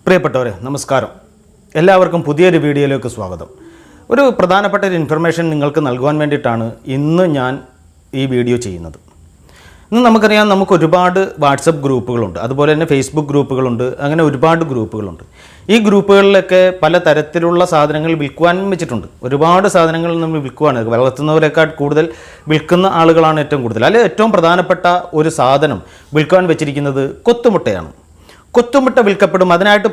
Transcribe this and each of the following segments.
പ്രിയപ്പെട്ടവരെ നമസ്കാരം. എല്ലാവർക്കും പുതിയൊരു വീഡിയോയിലേക്ക് സ്വാഗതം. ഒരു പ്രധാനപ്പെട്ട ഒരു ഇൻഫർമേഷൻ നിങ്ങൾക്ക് നൽകുവാൻ വേണ്ടിയിട്ടാണ് ഇന്ന് ഞാൻ ഈ വീഡിയോ ചെയ്യുന്നത്. ഇന്ന് നമുക്കറിയാം, നമുക്ക് ഒരുപാട് വാട്സപ്പ് ഗ്രൂപ്പുകളുണ്ട്, അതുപോലെ തന്നെ ഫേസ്ബുക്ക് ഗ്രൂപ്പുകളുണ്ട്, അങ്ങനെ ഒരുപാട് ഗ്രൂപ്പുകളുണ്ട്. ഈ ഗ്രൂപ്പുകളിലൊക്കെ പല തരത്തിലുള്ള സാധനങ്ങൾ വിൽക്കുവാൻ വെച്ചിട്ടുണ്ട്. ഒരുപാട് സാധനങ്ങൾ നമ്മൾ വിൽക്കുവാണ്. വളർത്തുന്നവരെക്കാൾ കൂടുതൽ വിൽക്കുന്ന ആളുകളാണ് ഏറ്റവും കൂടുതൽ. അല്ലെങ്കിൽ ഏറ്റവും പ്രധാനപ്പെട്ട ഒരു സാധനം വിൽക്കുവാൻ വെച്ചിരിക്കുന്നത് കൊത്തുമുട്ടയാണ്. കൊത്തുമുട്ട വിൽക്കപ്പെടും. അതിനായിട്ട്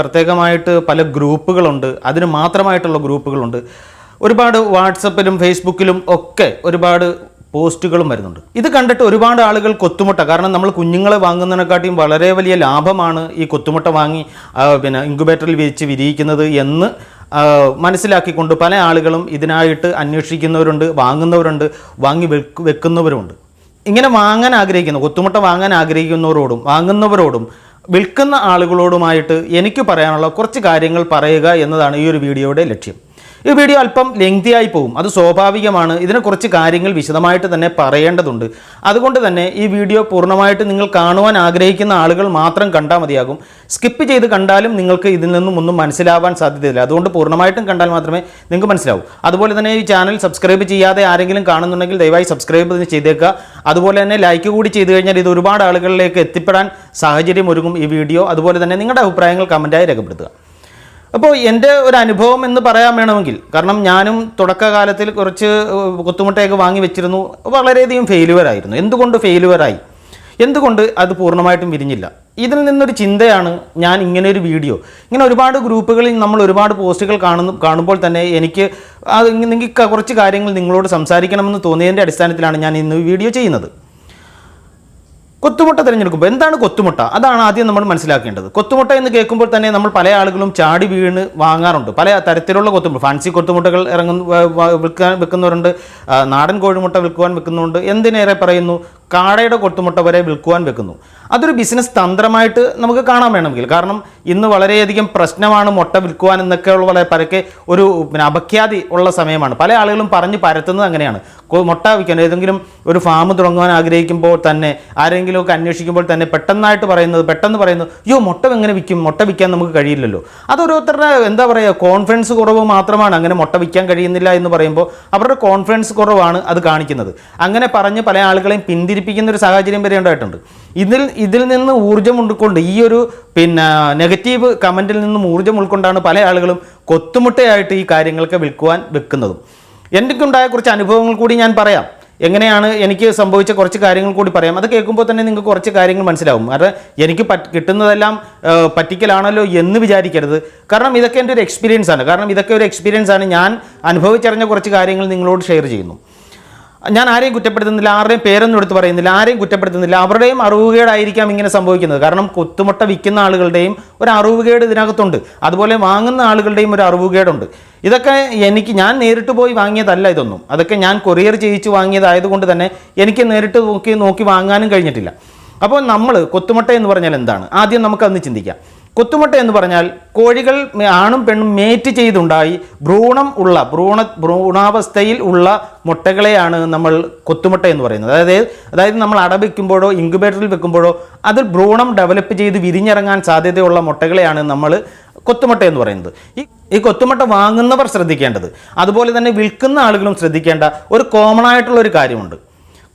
പ്രത്യേകമായിട്ട് പല ഗ്രൂപ്പുകളുണ്ട്, അതിന് മാത്രമായിട്ടുള്ള ഗ്രൂപ്പുകളുണ്ട്. ഒരുപാട് വാട്സപ്പിലും ഫേസ്ബുക്കിലും ഒക്കെ ഒരുപാട് പോസ്റ്റുകളും വരുന്നുണ്ട്. ഇത് കണ്ടിട്ട് ഒരുപാട് ആളുകൾ കൊത്തുമുട്ട, കാരണം നമ്മൾ കുഞ്ഞുങ്ങളെ വാങ്ങുന്നതിനെക്കാട്ടിയും വളരെ വലിയ ലാഭമാണ് ഈ കൊത്തുമുട്ട വാങ്ങി ഇൻക്യുബേറ്ററിൽ വെച്ച് വിരിയിക്കുന്നത് എന്ന് മനസ്സിലാക്കിക്കൊണ്ട് പല ആളുകളും ഇതിനായിട്ട് അന്വേഷിക്കുന്നവരുണ്ട്, വാങ്ങുന്നവരുണ്ട്, വാങ്ങി വെക്കുന്നവരുമുണ്ട്. ഇങ്ങനെ വാങ്ങാൻ ആഗ്രഹിക്കുന്ന, കൊത്തുമുട്ട വാങ്ങാൻ ആഗ്രഹിക്കുന്നവരോടും വാങ്ങുന്നവരോടും വിൽക്കുന്ന ആളുകളോടുമായിട്ട് എനിക്ക് പറയാനുള്ള കുറച്ച് കാര്യങ്ങൾ പറയുക എന്നതാണ് ഈ ഒരു വീഡിയോയുടെ ലക്ഷ്യം. ഈ വീഡിയോ അല്പം ലെങ്തിയായി പോകും, അത് സ്വാഭാവികമാണ്. ഇതിനെ കുറച്ച് കാര്യങ്ങൾ വിശദമായിട്ട് തന്നെ പറയേണ്ടതുണ്ട്. അതുകൊണ്ട് തന്നെ ഈ വീഡിയോ പൂർണ്ണമായിട്ട് നിങ്ങൾ കാണുവാൻ ആഗ്രഹിക്കുന്ന ആളുകൾ മാത്രം കണ്ടാൽ മതിയാകും. സ്കിപ്പ് ചെയ്ത് കണ്ടാലും നിങ്ങൾക്ക് ഇതിൽ നിന്നും ഒന്നും മനസ്സിലാവാൻ സാധ്യതയില്ല. അതുകൊണ്ട് പൂർണ്ണമായിട്ടും കണ്ടാൽ മാത്രമേ നിങ്ങൾക്ക് മനസ്സിലാവൂ. അതുപോലെ തന്നെ ഈ ചാനൽ സബ്സ്ക്രൈബ് ചെയ്യാതെ ആരെങ്കിലും കാണുന്നുണ്ടെങ്കിൽ ദയവായി സബ്സ്ക്രൈബ് ചെയ്തേക്കുക. അതുപോലെ തന്നെ ലൈക്ക് കൂടി ചെയ്തു കഴിഞ്ഞാൽ ഇത് ഒരുപാട് ആളുകളിലേക്ക് എത്തിപ്പെടാൻ സാഹചര്യം ഒരുങ്ങും ഈ വീഡിയോ. അതുപോലെ തന്നെ നിങ്ങളുടെ അഭിപ്രായങ്ങൾ കമൻറ്റായി രേഖപ്പെടുത്തുക. അപ്പോൾ എൻ്റെ ഒരു അനുഭവം എന്ന് പറയാൻ വേണമെങ്കിൽ, കാരണം ഞാനും തുടക്കകാലത്തിൽ കുറച്ച് കൊത്തുമുട്ടയൊക്കെ വാങ്ങി വെച്ചിരുന്നു, വളരെയധികം ഫെയിലുവറായിരുന്നു. എന്തുകൊണ്ട് ഫെയിലുവറായി, എന്തുകൊണ്ട് അത് പൂർണ്ണമായിട്ടും വിരിഞ്ഞില്ല, ഇതിൽ നിന്നൊരു ചിന്തയാണ് ഞാൻ ഇങ്ങനെ ഒരു വീഡിയോ, ഇങ്ങനെ ഒരുപാട് ഗ്രൂപ്പുകളിൽ നമ്മൾ ഒരുപാട് പോസ്റ്റുകൾ കാണുമ്പോൾ തന്നെ എനിക്ക് നിങ്ങൾക്ക് കുറച്ച് കാര്യങ്ങൾ നിങ്ങളോട് സംസാരിക്കണമെന്ന് തോന്നിയതിൻ്റെ അടിസ്ഥാനത്തിലാണ് ഞാൻ ഇന്ന് വീഡിയോ ചെയ്യുന്നത്. കൊത്തുമുട്ട തിരഞ്ഞെടുക്കുമ്പോൾ എന്താണ് കൊത്തുമുട്ട, അതാണ് ആദ്യം നമ്മൾ മനസ്സിലാക്കേണ്ടത്. കൊത്തുമുട്ട എന്ന് കേൾക്കുമ്പോൾ തന്നെ നമ്മൾ പല ആളുകളും ചാടി വീണ് വാങ്ങാറുണ്ട്. പല തരത്തിലുള്ള കൊത്തുമുട്ട, ഫാൻസി കൊത്തുമുട്ടകൾ വെക്കുന്നവരുണ്ട്, നാടൻ കോഴിമുട്ട വിൽക്കുവാൻ വെക്കുന്നുണ്ട്, എന്തിനേറെ പറയുന്നു കാടയുടെ കൊത്തുമുട്ട വരെ വിൽക്കുവാൻ വെക്കുന്നു. അതൊരു ബിസിനസ് തന്ത്രമായിട്ട് നമുക്ക് കാണാൻ വേണമെങ്കിൽ, കാരണം ഇന്ന് വളരെയധികം പ്രശ്നമാണ് മുട്ട വിൽക്കുവാൻ എന്നൊക്കെയുള്ള വളരെ പരക്കെ ഒരു അപഖ്യാതി ഉള്ള സമയമാണ്. പല ആളുകളും പറഞ്ഞ് പരത്തുന്നത് അങ്ങനെയാണ്. മുട്ട വിൽക്കാൻ ഏതെങ്കിലും ഒരു ഫാം തുടങ്ങുവാൻ ആഗ്രഹിക്കുമ്പോൾ തന്നെ, ആരെങ്കിലുമൊക്കെ അന്വേഷിക്കുമ്പോൾ തന്നെ പെട്ടെന്ന് പറയുന്നു യോ മുട്ട എങ്ങനെ വിൽക്കും, മുട്ട വിൽക്കാൻ നമുക്ക് കഴിയില്ലല്ലോ. അതൊരോരുത്തരുടെ എന്താ പറയുക, കോൺഫിഡൻസ് കുറവ് മാത്രമാണ്. അങ്ങനെ മുട്ട വിൽക്കാൻ കഴിയുന്നില്ല എന്ന് പറയുമ്പോൾ അവരുടെ കോൺഫിഡൻസ് കുറവാണ് അത് കാണിക്കുന്നത്. അങ്ങനെ പറഞ്ഞ് പല ആളുകളെയും പിന്തിരിപ്പിക്കുന്ന ഒരു സാഹചര്യം വരെ ഉണ്ടായിട്ടുണ്ട്. ഇതിൽ നിന്ന് ഊർജ്ജം ഉൾക്കൊണ്ട്, ഈ ഒരു നെഗറ്റീവ് കമൻറ്റിൽ നിന്നും ഊർജ്ജം ഉൾക്കൊണ്ടാണ് പല ആളുകളും കൊത്തുമുട്ടയായിട്ട് ഈ കാര്യങ്ങളൊക്കെ വിൽക്കുവാൻ വെക്കുന്നതും. എനിക്കുണ്ടായ കുറച്ച് അനുഭവങ്ങൾ കൂടി ഞാൻ പറയാം. എങ്ങനെയാണ് എനിക്ക് സംഭവിച്ച കുറച്ച് കാര്യങ്ങൾ കൂടി പറയാം. അത് കേൾക്കുമ്പോൾ തന്നെ നിങ്ങൾക്ക് കുറച്ച് കാര്യങ്ങൾ മനസ്സിലാവും. കാരണം എനിക്ക് കിട്ടുന്നതെല്ലാം പറ്റിക്കലാണല്ലോ എന്ന് വിചാരിക്കരുത്. കാരണം ഇതൊക്കെ എൻ്റെ ഒരു എക്സ്പീരിയൻസ് ആണ്. ഞാൻ അനുഭവിച്ചറിഞ്ഞ കുറച്ച് കാര്യങ്ങൾ നിങ്ങളോട് ഷെയർ ചെയ്യുന്നു. ഞാൻ ആരെയും കുറ്റപ്പെടുത്തുന്നില്ല, ആരുടെയും പേരൊന്നും എടുത്ത് പറയുന്നില്ല, ആരെയും കുറ്റപ്പെടുത്തുന്നില്ല. അവരുടെയും അറിവുകേടായിരിക്കാം ഇങ്ങനെ സംഭവിക്കുന്നത്. കാരണം കൊത്തുമുട്ട വിൽക്കുന്ന ആളുകളുടെയും ഒരു അറിവുകേട് ഇതിനകത്തുണ്ട്, അതുപോലെ വാങ്ങുന്ന ആളുകളുടെയും ഒരു അറിവുകേടുണ്ട്. ഇതൊക്കെ ഞാൻ നേരിട്ട് പോയി വാങ്ങിയതല്ല ഇതൊന്നും. അതൊക്കെ ഞാൻ കൊറിയർ ചെയ്യിച്ച് വാങ്ങിയതായതുകൊണ്ട് തന്നെ എനിക്ക് നേരിട്ട് നോക്കി വാങ്ങാനും കഴിഞ്ഞിട്ടില്ല. അപ്പോൾ നമ്മൾ കൊത്തുമുട്ട എന്ന് പറഞ്ഞാൽ എന്താണ്, ആദ്യം നമുക്കതൊന്ന് ചിന്തിക്കാം. കൊത്തുമുട്ട എന്ന് പറഞ്ഞാൽ കോഴികൾ ആണും പെണ്ണും മേറ്റ് ചെയ്തുണ്ടായി ഭ്രൂണാവസ്ഥയിൽ ഉള്ള മുട്ടകളെയാണ് നമ്മൾ കൊത്തുമുട്ട എന്ന് പറയുന്നത്. അതായത് നമ്മൾ അടവെക്കുമ്പോഴോ ഇൻക്യുബേറ്ററിൽ വെക്കുമ്പോഴോ അതിൽ ഭ്രൂണം ഡെവലപ്പ് ചെയ്ത് വിരിഞ്ഞിറങ്ങാൻ സാധ്യതയുള്ള മുട്ടകളെയാണ് നമ്മൾ കൊത്തുമുട്ട എന്ന് പറയുന്നത്. ഈ കൊത്തുമുട്ട വാങ്ങുന്നവർ ശ്രദ്ധിക്കേണ്ടത്, അതുപോലെ തന്നെ വിൽക്കുന്ന ആളുകളും ശ്രദ്ധിക്കേണ്ട ഒരു കോമൺ ആയിട്ടുള്ള ഒരു കാര്യമുണ്ട്.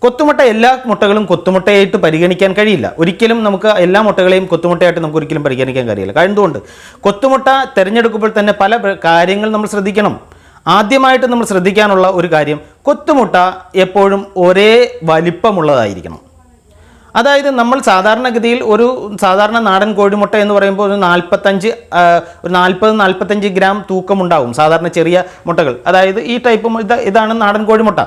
കൊത്തുമുട്ട എല്ലാ മുട്ടകളും കൊത്തുമുട്ടയായിട്ട് പരിഗണിക്കാൻ കഴിയില്ല. ഒരിക്കലും നമുക്ക് എല്ലാ മുട്ടകളെയും കൊത്തുമുട്ടയായിട്ട് നമുക്ക് ഒരിക്കലും പരിഗണിക്കാൻ കഴിയില്ല. എന്തുകൊണ്ട്? കൊത്തുമുട്ട തിരഞ്ഞെടുക്കുമ്പോൾ തന്നെ പല കാര്യങ്ങൾ നമ്മൾ ശ്രദ്ധിക്കണം. ആദ്യമായിട്ട് നമ്മൾ ശ്രദ്ധിക്കാനുള്ള ഒരു കാര്യം, കൊത്തുമുട്ട എപ്പോഴും ഒരേ വലിപ്പമുള്ളതായിരിക്കണം. അതായത് നമ്മൾ സാധാരണഗതിയിൽ ഒരു സാധാരണ നാടൻ കോഴിമുട്ട എന്ന് പറയുമ്പോൾ ഒരു 40-45 ഗ്രാം തൂക്കമുണ്ടാവും സാധാരണ ചെറിയ മുട്ടകൾ. അതായത് ഈ ടൈപ്പ് ഇതാണ് നാടൻ കോഴിമുട്ട.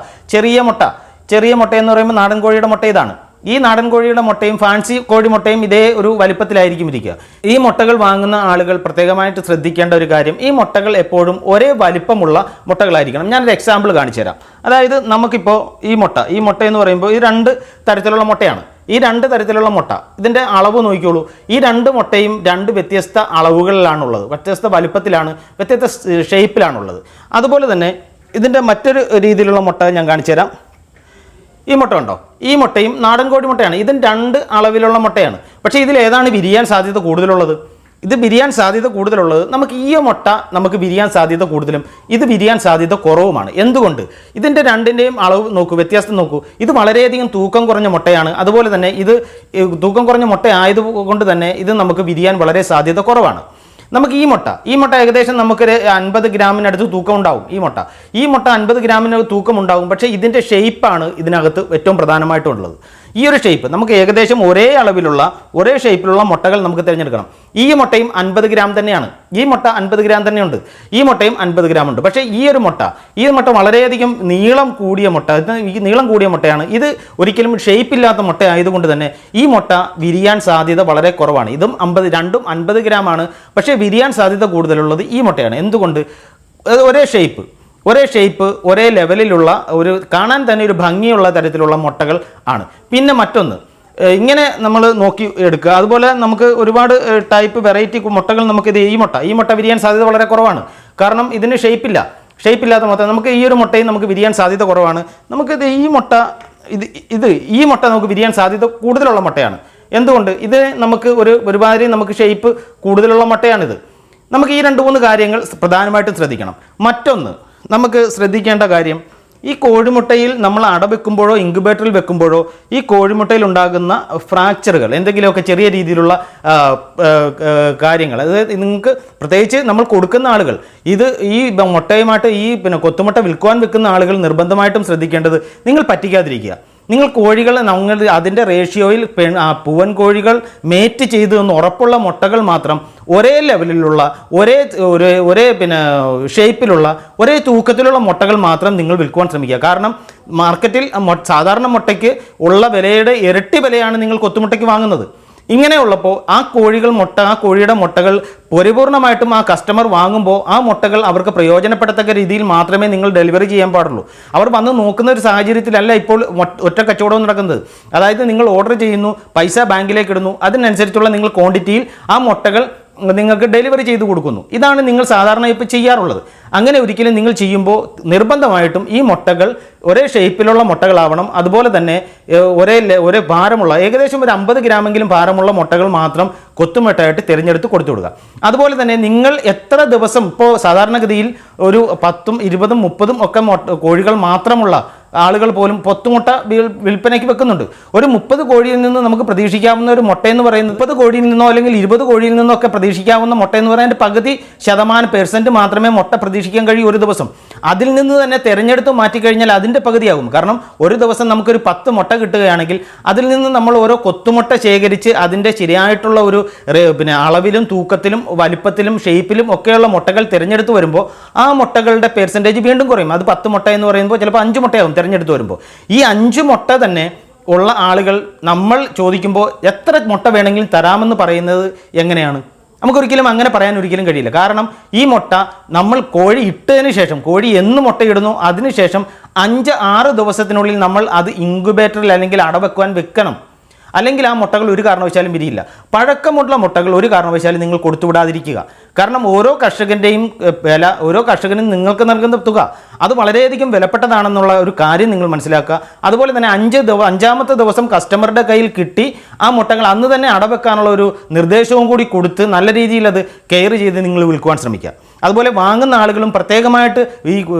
ചെറിയ മുട്ട എന്ന് പറയുമ്പോൾ നാടൻ കോഴിയുടെ മുട്ട ഇതാണ്. ഈ നാടൻ കോഴിയുടെ മുട്ടയും ഫാൻസി കോഴിമുട്ടയും ഇതേ ഒരു വലിപ്പത്തിലായിരിക്കും ഇരിക്കുക. ഈ മുട്ടകൾ വാങ്ങുന്ന ആളുകൾ പ്രത്യേകമായിട്ട് ശ്രദ്ധിക്കേണ്ട ഒരു കാര്യം, ഈ മുട്ടകൾ എപ്പോഴും ഒരേ വലിപ്പമുള്ള മുട്ടകളായിരിക്കണം. ഞാനൊരു എക്സാമ്പിൾ കാണിച്ചു തരാം. അതായത് നമുക്കിപ്പോൾ ഈ മുട്ട എന്ന് പറയുമ്പോൾ ഈ 2 തരത്തിലുള്ള മുട്ടയാണ്. ഈ 2 തരത്തിലുള്ള മുട്ട, ഇതിൻ്റെ അളവ് നോക്കിക്കോളൂ. ഈ 2 മുട്ടയും 2 വ്യത്യസ്ത അളവുകളിലാണുള്ളത്, വ്യത്യസ്ത വലിപ്പത്തിലാണ്, വ്യത്യസ്ത ഷേപ്പിലാണുള്ളത്. അതുപോലെ തന്നെ ഇതിൻ്റെ മറ്റൊരു രീതിയിലുള്ള മുട്ട ഞാൻ കാണിച്ചു തരാം. ഈ മുട്ട ഉണ്ടോ, ഈ മുട്ടയും നാടൻ കോഴി മുട്ടയാണ്. ഇതും 2 അളവിലുള്ള മുട്ടയാണ്. പക്ഷേ ഇതിൽ ഏതാണ് വിരിയാൻ സാധ്യത കൂടുതലുള്ളത്? ഇത് വിരിയാൻ സാധ്യത കൂടുതലുള്ളത് നമുക്ക് ഈ മുട്ട നമുക്ക് വിരിയാൻ സാധ്യത കൂടുതലും ഇത് വിരിയാൻ സാധ്യത കുറവുമാണ്. എന്തുകൊണ്ട്? ഇതിൻ്റെ രണ്ടിൻ്റെയും അളവ് നോക്കൂ, വ്യത്യാസം നോക്കൂ. ഇത് വളരെയധികം തൂക്കം കുറഞ്ഞ മുട്ടയാണ്. അതുപോലെ തന്നെ ഇത് തൂക്കം കുറഞ്ഞ മുട്ട ആയതുകൊണ്ട് തന്നെ ഇത് നമുക്ക് വിരിയാൻ വളരെ സാധ്യത കുറവാണ്. നമുക്ക് ഈ മുട്ട ഏകദേശം നമുക്കൊരു 50 ഗ്രാമിനടുത്ത് തൂക്കം ഉണ്ടാവും. ഈ മുട്ട 50 ഗ്രാമിന് തൂക്കം ഉണ്ടാവും. പക്ഷേ ഇതിൻ്റെ ഷേപ്പാണ് ഇതിനകത്ത് ഏറ്റവും പ്രധാനമായിട്ടുള്ളത്. ഈ ഒരു ഷേപ്പ് നമുക്ക് ഏകദേശം ഒരേ ഷേപ്പിലുള്ള മുട്ടകൾ നമുക്ക് തിരഞ്ഞെടുക്കണം. ഈ മുട്ടയും 50 ഗ്രാം തന്നെയാണ്. ഈ മുട്ട 50 ഗ്രാം തന്നെയുണ്ട്. ഈ മുട്ടയും 50 ഗ്രാം ഉണ്ട്. പക്ഷേ ഈ മുട്ട വളരെയധികം നീളം കൂടിയ മുട്ടയാണ്. ഇത് ഒരിക്കലും ഷേപ്പില്ലാത്ത മുട്ട ആയതുകൊണ്ട് തന്നെ ഈ മുട്ട വിരിയാൻ സാധ്യത വളരെ കുറവാണ്. ഇതും രണ്ടും 50 ഗ്രാം ആണ്. പക്ഷേ വിരിയാൻ സാധ്യത കൂടുതലുള്ളത് ഈ മുട്ടയാണ്. എന്തുകൊണ്ട്? ഒരേ ഷേപ്പ് ഒരേ ലെവലിലുള്ള ഒരു കാണാൻ തന്നെ ഒരു ഭംഗിയുള്ള തരത്തിലുള്ള മുട്ടകൾ ആണ്. പിന്നെ മറ്റൊന്ന് ഇങ്ങനെ നമ്മൾ നോക്കി എടുക്കുക. അതുപോലെ നമുക്ക് ഒരുപാട് ടൈപ്പ് വെറൈറ്റി മുട്ടകൾ നമുക്കിത് ഈ മുട്ട വിരിയാൻ സാധ്യത വളരെ കുറവാണ്. കാരണം ഇതിന് ഷേപ്പില്ലാത്ത മുട്ട നമുക്ക് ഈ ഒരു മുട്ടയും നമുക്ക് വിരിയാൻ സാധ്യത കുറവാണ്. നമുക്കിത് ഈ മുട്ട നമുക്ക് വിരിയാൻ സാധ്യത കൂടുതലുള്ള മുട്ടയാണ്. എന്തുകൊണ്ട്? ഇത് നമുക്ക് ഒരുമാതിരി നമുക്ക് ഷേപ്പ് കൂടുതലുള്ള മുട്ടയാണിത്. നമുക്ക് ഈ 2-3 കാര്യങ്ങൾ പ്രധാനമായിട്ടും ശ്രദ്ധിക്കണം. മറ്റൊന്ന് നമുക്ക് ശ്രദ്ധിക്കേണ്ട കാര്യം, ഈ കോഴിമുട്ടയിൽ നമ്മൾ അടവെക്കുമ്പോഴോ ഇൻക്യുബേറ്ററിൽ വെക്കുമ്പോഴോ ഈ കോഴിമുട്ടയിൽ ഉണ്ടാകുന്ന ഫ്രാക്ചറുകൾ, എന്തെങ്കിലുമൊക്കെ ചെറിയ രീതിയിലുള്ള കാര്യങ്ങൾ, അതായത് നിങ്ങൾക്ക് പ്രത്യേകിച്ച് നമ്മൾ കൊടുക്കുന്ന ആളുകൾ, ഈ മുട്ടയുമായിട്ട് കൊത്തുമുട്ട വിൽക്കുവാൻ വെക്കുന്ന ആളുകൾ നിർബന്ധമായിട്ടും ശ്രദ്ധിക്കേണ്ടത് നിങ്ങൾ പറ്റിക്കാതിരിക്കുക. നിങ്ങൾ കോഴികൾ അതിൻ്റെ റേഷ്യോയിൽ പൂവൻ കോഴികൾ മേറ്റ് ചെയ്തു എന്ന് ഉറപ്പുള്ള മുട്ടകൾ മാത്രം ഒരേ ലെവലിലുള്ള ഒരേ ഷേപ്പിലുള്ള ഒരേ തൂക്കത്തിലുള്ള മുട്ടകൾ മാത്രം നിങ്ങൾ വിൽക്കുവാൻ ശ്രമിക്കുക. കാരണം മാർക്കറ്റിൽ സാധാരണ മുട്ടയ്ക്ക് ഉള്ള വിലയുടെ ഇരട്ടി വിലയാണ് നിങ്ങൾ കൊത്തുമുട്ടയ്ക്ക് വാങ്ങുന്നത്. ഇങ്ങനെയുള്ളപ്പോൾ ആ കോഴിയുടെ മുട്ടകൾ പരിപൂർണമായിട്ടും ആ കസ്റ്റമർ വാങ്ങുമ്പോൾ ആ മുട്ടകൾ അവർക്ക് പ്രയോജനപ്പെടത്തക്ക രീതിയിൽ മാത്രമേ നിങ്ങൾ ഡെലിവറി ചെയ്യാൻ പാടുള്ളൂ. അവർ വന്ന് നോക്കുന്ന ഒരു സാഹചര്യത്തിലല്ല ഇപ്പോൾ ഒറ്റ കച്ചവടവും നടക്കുന്നത്. അതായത് നിങ്ങൾ ഓർഡർ ചെയ്യുന്നു, പൈസ ബാങ്കിലേക്ക് ഇടുന്നു, അതിനനുസരിച്ചുള്ള നിങ്ങൾ ക്വാണ്ടിറ്റിയിൽ ആ മുട്ടകൾ നിങ്ങൾക്ക് ഡെലിവറി ചെയ്ത് കൊടുക്കുന്നു. ഇതാണ് നിങ്ങൾ സാധാരണ ഇപ്പോൾ ചെയ്യാറുള്ളത്. അങ്ങനെ ഒരിക്കലും നിങ്ങൾ ചെയ്യുമ്പോൾ നിർബന്ധമായിട്ടും ഈ മുട്ടകൾ ഒരേ ഷേപ്പിലുള്ള മുട്ടകളാവണം. അതുപോലെ തന്നെ ഒരേ ഭാരമുള്ള ഏകദേശം ഒരു 50 ഗ്രാമെങ്കിലും ഭാരമുള്ള മുട്ടകൾ മാത്രം കൊത്തുമുട്ടയായിട്ട് തിരഞ്ഞെടുത്ത് കൊടുത്തു കൊടുക്കുക. അതുപോലെ തന്നെ നിങ്ങൾ എത്ര ദിവസം, ഇപ്പോൾ സാധാരണഗതിയിൽ ഒരു 10, 20, 30 ഒക്കെ കോഴികൾ മാത്രമുള്ള ആളുകൾ പോലും പൊത്തുമുട്ട വിൽപ്പനയ്ക്ക് വെക്കുന്നുണ്ട്. ഒരു 30 കോഴിയിൽ നിന്ന് നമുക്ക് പ്രതീക്ഷിക്കാവുന്ന ഒരു മുട്ട എന്ന് പറയുന്നത് 30 കോഴിയിൽ നിന്നോ അല്ലെങ്കിൽ 20 കോഴിയിൽ നിന്നോ ഒക്കെ പ്രതീക്ഷിക്കാവുന്ന മുട്ട എന്ന് പറയുന്നത് പകുതി % മാത്രമേ മുട്ട പ്രതീക്ഷിക്കാൻ കഴിയൂ ഒരു ദിവസം. അതിൽ നിന്ന് തന്നെ തിരഞ്ഞെടുത്ത് മാറ്റിക്കഴിഞ്ഞാൽ അതിൻ്റെ പകുതിയാകും. കാരണം ഒരു ദിവസം നമുക്കൊരു 10 മുട്ട കിട്ടുകയാണെങ്കിൽ അതിൽ നിന്ന് നമ്മൾ ഓരോ കൊത്തുമുട്ട ശേഖരിച്ച് അതിൻ്റെ ശരിയായിട്ടുള്ള ഒരു അളവിലും തൂക്കത്തിലും വലിപ്പത്തിലും ഷേപ്പിലും ഒക്കെയുള്ള മുട്ടകൾ തിരഞ്ഞെടുത്ത് വരുമ്പോൾ ആ മുട്ടകളുടെ % വീണ്ടും കുറയും. അത് 10 മുട്ട എന്ന് പറയുമ്പോൾ ചിലപ്പോൾ 5 മുട്ടയാകും തിരഞ്ഞെടുത്ത് വരുമ്പോൾ. ഈ 5 മുട്ട തന്നെ ഉള്ള ആളുകൾ നമ്മൾ ചോദിക്കുമ്പോൾ എത്ര മുട്ട വേണമെങ്കിലും തരാമെന്ന് പറയുന്നത് എങ്ങനെയാണ്? നമുക്കൊരിക്കലും അങ്ങനെ പറയാൻ ഒരിക്കലും കഴിയില്ല. കാരണം ഈ മുട്ട നമ്മൾ കോഴി ഇട്ടതിന് ശേഷം, കോഴി എന്ന് മുട്ടയിടുന്നു അതിനുശേഷം 5-6 ദിവസത്തിനുള്ളിൽ നമ്മൾ അത് ഇൻക്യുബേറ്ററിൽ അല്ലെങ്കിൽ അടവെക്കുവാൻ വെക്കണം. അല്ലെങ്കിൽ ആ മുട്ടകൾ ഒരു കാരണവശാലും വിരിയില്ല. പഴക്കമുള്ള മുട്ടകൾ ഒരു കാരണവശാലും നിങ്ങൾ കൊടുത്തുവിടാതിരിക്കുക. കാരണം ഓരോ കർഷകനും നിങ്ങൾക്ക് നൽകുന്ന തുക അത് വളരെയധികം വിലപ്പെട്ടതാണെന്നുള്ള ഒരു കാര്യം നിങ്ങൾ മനസ്സിലാക്കുക. അതുപോലെ തന്നെ 5ാമത്തെ ദിവസം കസ്റ്റമറുടെ കയ്യിൽ കിട്ടി ആ മുട്ടകൾ അന്ന് തന്നെ അടവെക്കാനുള്ള ഒരു നിർദ്ദേശവും കൂടി കൊടുത്ത് നല്ല രീതിയിൽ അത് കെയർ ചെയ്ത് നിങ്ങൾ വിൽക്കുവാൻ ശ്രമിക്കുക. അതുപോലെ വാങ്ങുന്ന ആളുകളും പ്രത്യേകമായിട്ട് ഈ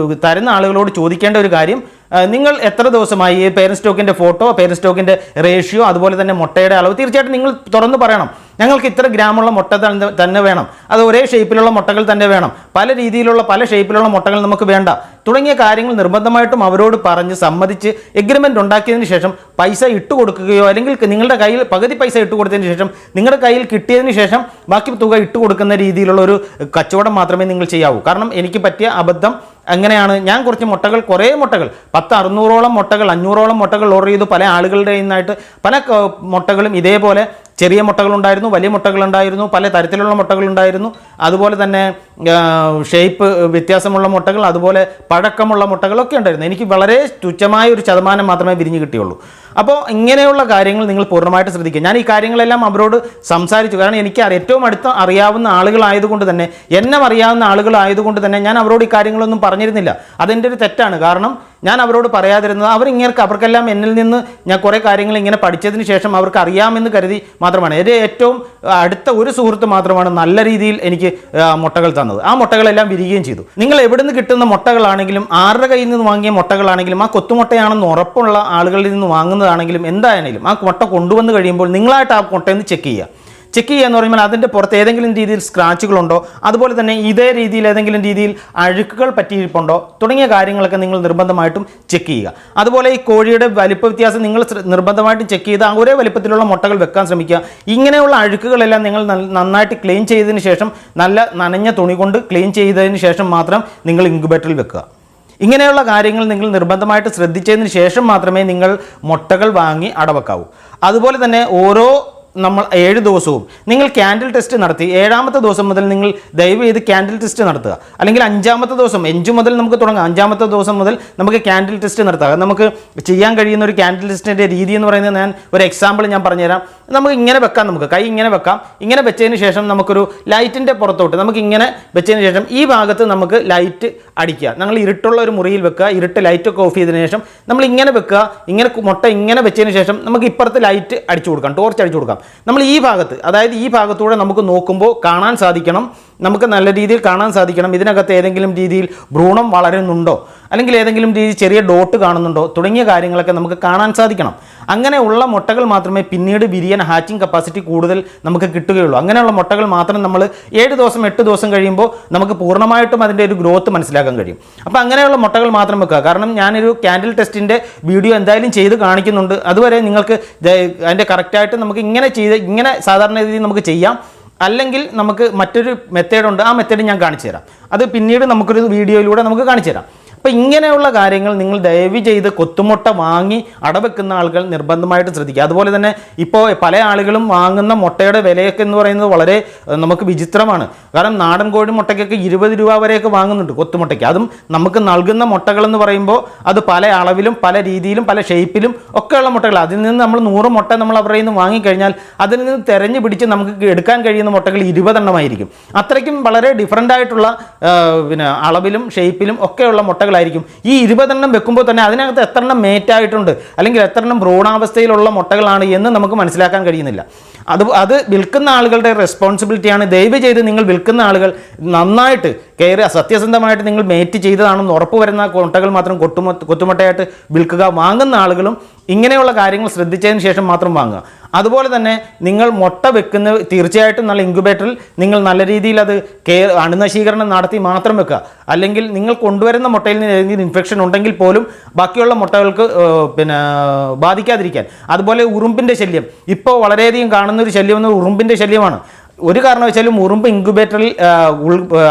തരുന്ന ആളുകളോട് ചോദിക്കേണ്ട ഒരു കാര്യം, നിങ്ങൾ എത്ര ദിവസമായി ഈ പേരന്റ് സ്റ്റോക്കിൻ്റെ ഫോട്ടോ, പേരന്റ് സ്റ്റോക്കിൻ്റെ റേഷ്യോ, അതുപോലെ തന്നെ മുട്ടയുടെ അളവ് തീർച്ചയായിട്ടും നിങ്ങൾ തുറന്ന് പറയണം. ഞങ്ങൾക്ക് ഇത്ര ഗ്രാമുള്ള മുട്ട തന്നെ വേണം, അത് ഒരേ ഷേപ്പിലുള്ള മുട്ടകൾ തന്നെ വേണം, പല ഷേപ്പിലുള്ള മുട്ടകൾ നമുക്ക് വേണ്ട തുടങ്ങിയ കാര്യങ്ങൾ നിർബന്ധമായിട്ടും അവരോട് പറഞ്ഞ് സമ്മതിച്ച് എഗ്രിമെൻ്റ് ഉണ്ടാക്കിയതിന് ശേഷം പൈസ ഇട്ട് കൊടുക്കുകയോ അല്ലെങ്കിൽ നിങ്ങളുടെ കയ്യിൽ പകുതി പൈസ ഇട്ട് കൊടുത്തതിന് ശേഷം നിങ്ങളുടെ കയ്യിൽ കിട്ടിയതിന് ശേഷം ബാക്കി തുക ഇട്ട് കൊടുക്കുന്ന രീതിയിലുള്ള ഒരു കച്ചവടം മാത്രമേ നിങ്ങൾ ചെയ്യാവൂ. കാരണം എനിക്ക് പറ്റിയ അബദ്ധം അങ്ങനെയാണ്. ഞാൻ കുറേ മുട്ടകൾ 600ഓളം മുട്ടകൾ 500ഓളം മുട്ടകൾ ഓർഡർ ചെയ്തു. പല ആളുകളുടെ നിന്നായിട്ട് പല മുട്ടകളും ഇതേപോലെ ചെറിയ മുട്ടകളുണ്ടായിരുന്നു, വലിയ മുട്ടകളുണ്ടായിരുന്നു, പല തരത്തിലുള്ള മുട്ടകളുണ്ടായിരുന്നു. അതുപോലെ തന്നെ ഷേപ്പ് വ്യത്യാസമുള്ള മുട്ടകൾ, അതുപോലെ പഴക്കമുള്ള മുട്ടകളൊക്കെ ഉണ്ടായിരുന്നു. എനിക്ക് വളരെ തുച്ഛമായ ഒരു ശതമാനം മാത്രമേ വിരിഞ്ഞ് കിട്ടിയുള്ളൂ. അപ്പോൾ ഇങ്ങനെയുള്ള കാര്യങ്ങൾ നിങ്ങൾ പൂർണ്ണമായിട്ട് ശ്രദ്ധിക്കുക. ഞാൻ ഈ കാര്യങ്ങളെല്ലാം അവരോട് സംസാരിച്ചു. കാരണം എനിക്ക് ഏറ്റവും അടുത്ത് അറിയാവുന്ന ആളുകളായതുകൊണ്ട് തന്നെ, എന്നെ അറിയാവുന്ന ആളുകളായതുകൊണ്ട് തന്നെ ഞാൻ അവരോട് ഈ കാര്യങ്ങളൊന്നും പറഞ്ഞിരുന്നില്ല. അതെൻ്റെ ഒരു തെറ്റാണ്. കാരണം ഞാൻ അവരോട് പറയാതിരുന്നത് അവർക്കെല്ലാം എന്നിൽ നിന്ന് ഞാൻ കുറേ കാര്യങ്ങൾ ഇങ്ങനെ പഠിച്ചതിന് ശേഷം അവർക്ക് അറിയാമെന്ന് കരുതി മാത്രമാണ്. എൻ്റെ ഏറ്റവും അടുത്ത ഒരു സുഹൃത്ത് മാത്രമാണ് നല്ല രീതിയിൽ എനിക്ക് മുട്ടകൾ തന്നത്. ആ മുട്ടകളെല്ലാം വിരിയുകയും ചെയ്തു. നിങ്ങൾ എവിടെ നിന്ന് കിട്ടുന്ന മുട്ടകളാണെങ്കിലും, ആരുടെ കയ്യിൽ നിന്ന് വാങ്ങിയ മുട്ടകളാണെങ്കിലും, ആ കൊത്തുമുട്ടയാണെന്ന് ഉറപ്പുള്ള ആളുകളിൽ നിന്ന് വാങ്ങുന്നതാണെങ്കിലും എന്തായാലും ആ മുട്ട കൊണ്ടുവന്ന് കഴിയുമ്പോൾ നിങ്ങളായിട്ട് ആ മുട്ടയൊന്ന് ചെക്ക് ചെയ്യുക എന്ന് പറയുമ്പോൾ അതിൻ്റെ പുറത്ത് ഏതെങ്കിലും രീതിയിൽ സ്ക്രാച്ചുകളുണ്ടോ, അതുപോലെ തന്നെ ഇതേ രീതിയിൽ ഏതെങ്കിലും രീതിയിൽ അഴുക്കുകൾ പറ്റിയിരിപ്പുണ്ടോ തുടങ്ങിയ കാര്യങ്ങളൊക്കെ നിങ്ങൾ നിർബന്ധമായിട്ടും ചെക്ക് ചെയ്യുക. അതുപോലെ ഈ കോഴിയുടെ വലിപ്പ വ്യത്യാസം നിങ്ങൾ നിർബന്ധമായിട്ടും ചെക്ക് ചെയ്ത് ഒരേ വലിപ്പത്തിലുള്ള മുട്ടകൾ വെക്കാൻ ശ്രമിക്കുക. ഇങ്ങനെയുള്ള അഴുക്കുകളെല്ലാം നിങ്ങൾ നന്നായിട്ട് ക്ലീൻ ചെയ്തതിന് ശേഷം, നല്ല നനഞ്ഞ തുണി കൊണ്ട് ക്ലീൻ ചെയ്തതിന് ശേഷം മാത്രം നിങ്ങൾ ഇൻക്യുബേറ്ററിൽ വെക്കുക. ഇങ്ങനെയുള്ള കാര്യങ്ങൾ നിങ്ങൾ നിർബന്ധമായിട്ട് ശ്രദ്ധിച്ചതിന് ശേഷം മാത്രമേ നിങ്ങൾ മുട്ടകൾ വാങ്ങി അടവെക്കാവൂ. അതുപോലെ തന്നെ നമ്മൾ 7 ദിവസവും നിങ്ങൾ ക്യാൻഡിൽ ടെസ്റ്റ് നടത്തി 7ാമത്തെ ദിവസം മുതൽ നിങ്ങൾ ദയവ് ചെയ്ത് ക്യാൻഡിൽ ടെസ്റ്റ് നടത്തുക. അല്ലെങ്കിൽ 5ാമത്തെ ദിവസം 5 മുതൽ നമുക്ക് തുടങ്ങാം. 5ാമത്തെ ദിവസം മുതൽ നമുക്ക് ക്യാൻഡിൽ ടെസ്റ്റ് നടത്തുക. നമുക്ക് ചെയ്യാൻ കഴിയുന്ന ഒരു ക്യാൻഡിൽ ടെസ്റ്റിൻ്റെ രീതി എന്ന് പറയുന്നത് ഞാൻ ഒരു എക്സാമ്പിൾ പറഞ്ഞുതരാം. നമുക്ക് ഇങ്ങനെ വെക്കാം, നമുക്ക് കൈ ഇങ്ങനെ വെക്കാം. ഇങ്ങനെ വെച്ചതിന് ശേഷം നമുക്കൊരു ലൈറ്റിൻ്റെ പുറത്തോട്ട് നമുക്ക് ഇങ്ങനെ വെച്ചതിന് ശേഷം ഈ ഭാഗത്ത് നമുക്ക് ലൈറ്റ് അടിക്കുക. നമ്മൾ ഇരുട്ടുള്ള ഒരു മുറിയിൽ വെക്കുക. ഇരുട്ട് ലൈറ്റൊക്കെ ഓഫ് ചെയ്തതിന് ശേഷം നമ്മൾ ഇങ്ങനെ വെക്കുക. ഇങ്ങനെ മുട്ട ഇങ്ങനെ വെച്ചതിന് ശേഷം നമുക്ക് ഇപ്പുറത്ത് ലൈറ്റ് അടിച്ചു കൊടുക്കാം, ടോർച്ച് അടിച്ചു കൊടുക്കാം. നമ്മൾ ഈ ഭാഗത്ത്, അതായത് ഈ ഭാഗത്തൂടെ നമുക്ക് നോക്കുമ്പോൾ കാണാൻ സാധിക്കണം, നമുക്ക് നല്ല രീതിയിൽ കാണാൻ സാധിക്കണം ഇതിനകത്ത് ഏതെങ്കിലും രീതിയിൽ ഭ്രൂണം വളരുന്നുണ്ടോ, അല്ലെങ്കിൽ ഏതെങ്കിലും രീതിയിൽ ചെറിയ ഡോട്ട് കാണുന്നുണ്ടോ തുടങ്ങിയ കാര്യങ്ങളൊക്കെ നമുക്ക് കാണാൻ സാധിക്കണം. അങ്ങനെയുള്ള മുട്ടകൾ മാത്രമേ പിന്നീട് വിരിയാൻ ഹാച്ചിങ് കപ്പാസിറ്റി കൂടുതൽ നമുക്ക് കിട്ടുകയുള്ളൂ. അങ്ങനെയുള്ള മുട്ടകൾ മാത്രം നമ്മൾ 7 ദിവസം 8 ദിവസം കഴിയുമ്പോൾ നമുക്ക് പൂർണ്ണമായിട്ടും അതിൻ്റെ ഒരു ഗ്രോത്ത് മനസ്സിലാക്കാൻ കഴിയും. അപ്പോൾ അങ്ങനെയുള്ള മുട്ടകൾ മാത്രം വെക്കുക. കാരണം ഞാനൊരു ക്യാൻഡിൽ ടെസ്റ്റിൻ്റെ വീഡിയോ എന്തായാലും ചെയ്ത് കാണിക്കുന്നുണ്ട്. അതുവരെ നിങ്ങൾക്ക് അതിൻ്റെ കറക്റ്റായിട്ട് നമുക്ക് ഇങ്ങനെ സാധാരണ രീതിയിൽ നമുക്ക് ചെയ്യാം. അല്ലെങ്കിൽ നമുക്ക് മറ്റൊരു മെത്തേഡുണ്ട്, ആ മെത്തേഡ് ഞാൻ കാണിച്ചു തരാം. അത് പിന്നീട് നമുക്കൊരു വീഡിയോയിലൂടെ നമുക്ക് കാണിച്ചു തരാം. അപ്പോൾ ഇങ്ങനെയുള്ള കാര്യങ്ങൾ നിങ്ങൾ ദയവ് ചെയ്ത് കൊത്തുമുട്ട വാങ്ങി അടവെക്കുന്ന ആളുകൾ നിർബന്ധമായിട്ട് ശ്രദ്ധിക്കുക. അതുപോലെ തന്നെ ഇപ്പോൾ പല ആളുകളും വാങ്ങുന്ന മുട്ടയുടെ വിലയൊക്കെ എന്ന് പറയുന്നത് വളരെ നമുക്ക് വിചിത്രമാണ്. കാരണം നാടൻ കോഴി മുട്ടയ്ക്കൊക്കെ 20 രൂപ വരെയൊക്കെ വാങ്ങുന്നുണ്ട് കൊത്തുമുട്ടയ്ക്ക്. അതും നമുക്ക് നൽകുന്ന മുട്ടകളെന്ന് പറയുമ്പോൾ അത് പല അളവിലും പല രീതിയിലും പല ഷേപ്പിലും ഒക്കെയുള്ള മുട്ടകൾ. അതിൽ നിന്ന് നമ്മൾ 100 മുട്ട നമ്മൾ അവരുടെ നിന്ന് വാങ്ങിക്കഴിഞ്ഞാൽ അതിൽ നിന്ന് തെരഞ്ഞു പിടിച്ച് നമുക്ക് എടുക്കാൻ കഴിയുന്ന മുട്ടകൾ 20 എണ്ണമായിരിക്കും. അത്രയ്ക്കും വളരെ ഡിഫറൻ്റ് ആയിട്ടുള്ള അളവിലും ഷേപ്പിലും ഒക്കെയുള്ള മുട്ടകൾ ായിരിക്കും. ഈ 20 എണ്ണം വെക്കുമ്പോൾ തന്നെ അതിനകത്ത് എത്ര എണ്ണം മേറ്റായിട്ടുണ്ട്, അല്ലെങ്കിൽ എത്ര എണ്ണം ഭ്രൂണാവസ്ഥയിലുള്ള മുട്ടകളാണ് എന്ന് നമുക്ക് മനസ്സിലാക്കാൻ കഴിയുന്നില്ല. അത് വിൽക്കുന്ന ആളുകളുടെ റെസ്പോൺസിബിലിറ്റിയാണ്. ദയവ് ചെയ്ത് നിങ്ങൾ വിൽക്കുന്ന ആളുകൾ നന്നായിട്ട് സത്യസന്ധമായിട്ട് നിങ്ങൾ മേറ്റ് ചെയ്തതാണെന്ന് ഉറപ്പ് വരുന്ന മുട്ടകൾ മാത്രം കൊത്തുമുട്ടയായിട്ട് വിൽക്കുക. വാങ്ങുന്ന ആളുകളും ഇങ്ങനെയുള്ള കാര്യങ്ങൾ ശ്രദ്ധിച്ചതിന് ശേഷം മാത്രം വാങ്ങുക. അതുപോലെ തന്നെ നിങ്ങൾ മുട്ട വെക്കുന്ന തീർച്ചയായിട്ടും നല്ല ഇൻക്യുബേറ്ററിൽ നിങ്ങൾ നല്ല രീതിയിൽ അത് അണുനശീകരണം നടത്തി മാത്രം വെക്കുക. അല്ലെങ്കിൽ നിങ്ങൾ കൊണ്ടുവരുന്ന മുട്ടയിൽ നിന്ന് ഏതെങ്കിലും ഇൻഫെക്ഷൻ ഉണ്ടെങ്കിൽ പോലും ബാക്കിയുള്ള മുട്ടകൾക്ക് ബാധിക്കാതിരിക്കാൻ. അതുപോലെ ഉറുമ്പിൻ്റെ ശല്യം ഇപ്പോൾ വളരെയധികം കാണുന്നൊരു ശല്യം എന്നത് ഉറുമ്പിൻ്റെ ശല്യമാണ്. ഒരു കാരണവശാലും ഉറുമ്പ് ഇൻക്യുബേറ്ററിൽ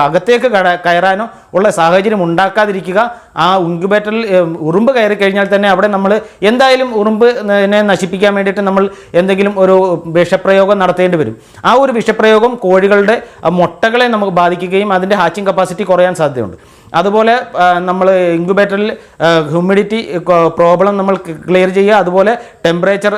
അകത്തേക്ക് കയറാനോ ഉള്ള സാഹചര്യം ഉണ്ടാക്കാതിരിക്കുക. ആ ഇൻക്യുബേറ്ററിൽ ഉറുമ്പ് കയറി കഴിഞ്ഞാൽ തന്നെ അവിടെ നമ്മൾ എന്തായാലും ഉറുമ്പിനെ നശിപ്പിക്കാൻ വേണ്ടിയിട്ട് നമ്മൾ എന്തെങ്കിലും ഒരു വിഷപ്രയോഗം നടത്തേണ്ടി വരും. ആ ഒരു വിഷപ്രയോഗം കോഴികളുടെ മുട്ടകളെ നമുക്ക് ബാധിക്കുകയും അതിൻ്റെ ഹാച്ചിങ് കപ്പാസിറ്റി കുറയാൻ സാധ്യതയുണ്ട്. അതുപോലെ നമ്മൾ ഇൻക്യുബേറ്ററിൽ ഹ്യൂമിഡിറ്റി പ്രോബ്ലം നമ്മൾ ക്ലിയർ ചെയ്യുക, അതുപോലെ ടെമ്പറേച്ചർ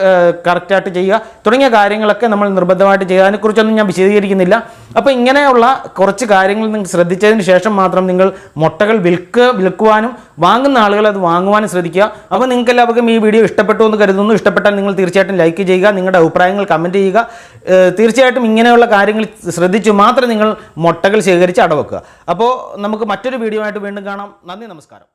കറക്റ്റായിട്ട് ചെയ്യുക തുടങ്ങിയ കാര്യങ്ങളൊക്കെ നമ്മൾ നിർബന്ധമായിട്ട് ചെയ്യുക. അതിനെക്കുറിച്ചൊന്നും ഞാൻ വിശദീകരിക്കുന്നില്ല. അപ്പോൾ ഇങ്ങനെയുള്ള കുറച്ച് കാര്യങ്ങൾ നിങ്ങൾ ശ്രദ്ധിച്ചതിന് ശേഷം മാത്രം നിങ്ങൾ മുട്ടകൾ വിൽക്കുവാനും വാങ്ങുന്ന ആളുകൾ അത് വാങ്ങുവാനും ശ്രദ്ധിക്കുക. അപ്പോൾ നിങ്ങൾക്ക് എല്ലാവർക്കും ഈ വീഡിയോ ഇഷ്ടപ്പെട്ടു എന്ന് കരുതുന്നു. ഇഷ്ടപ്പെട്ടാൽ നിങ്ങൾ തീർച്ചയായിട്ടും ലൈക്ക് ചെയ്യുക, നിങ്ങളുടെ അഭിപ്രായങ്ങൾ കമൻറ്റ് ചെയ്യുക. തീർച്ചയായിട്ടും ഇങ്ങനെയുള്ള കാര്യങ്ങൾ ശ്രദ്ധിച്ചു മാത്രം നിങ്ങൾ മുട്ടകൾ ശേഖരിച്ച് അടവെക്കുക. അപ്പോൾ നമുക്ക് മറ്റൊരു വീഡിയോ ആയിട്ട് വീണ്ടും കാണാം. നന്ദി, നമസ്കാരം.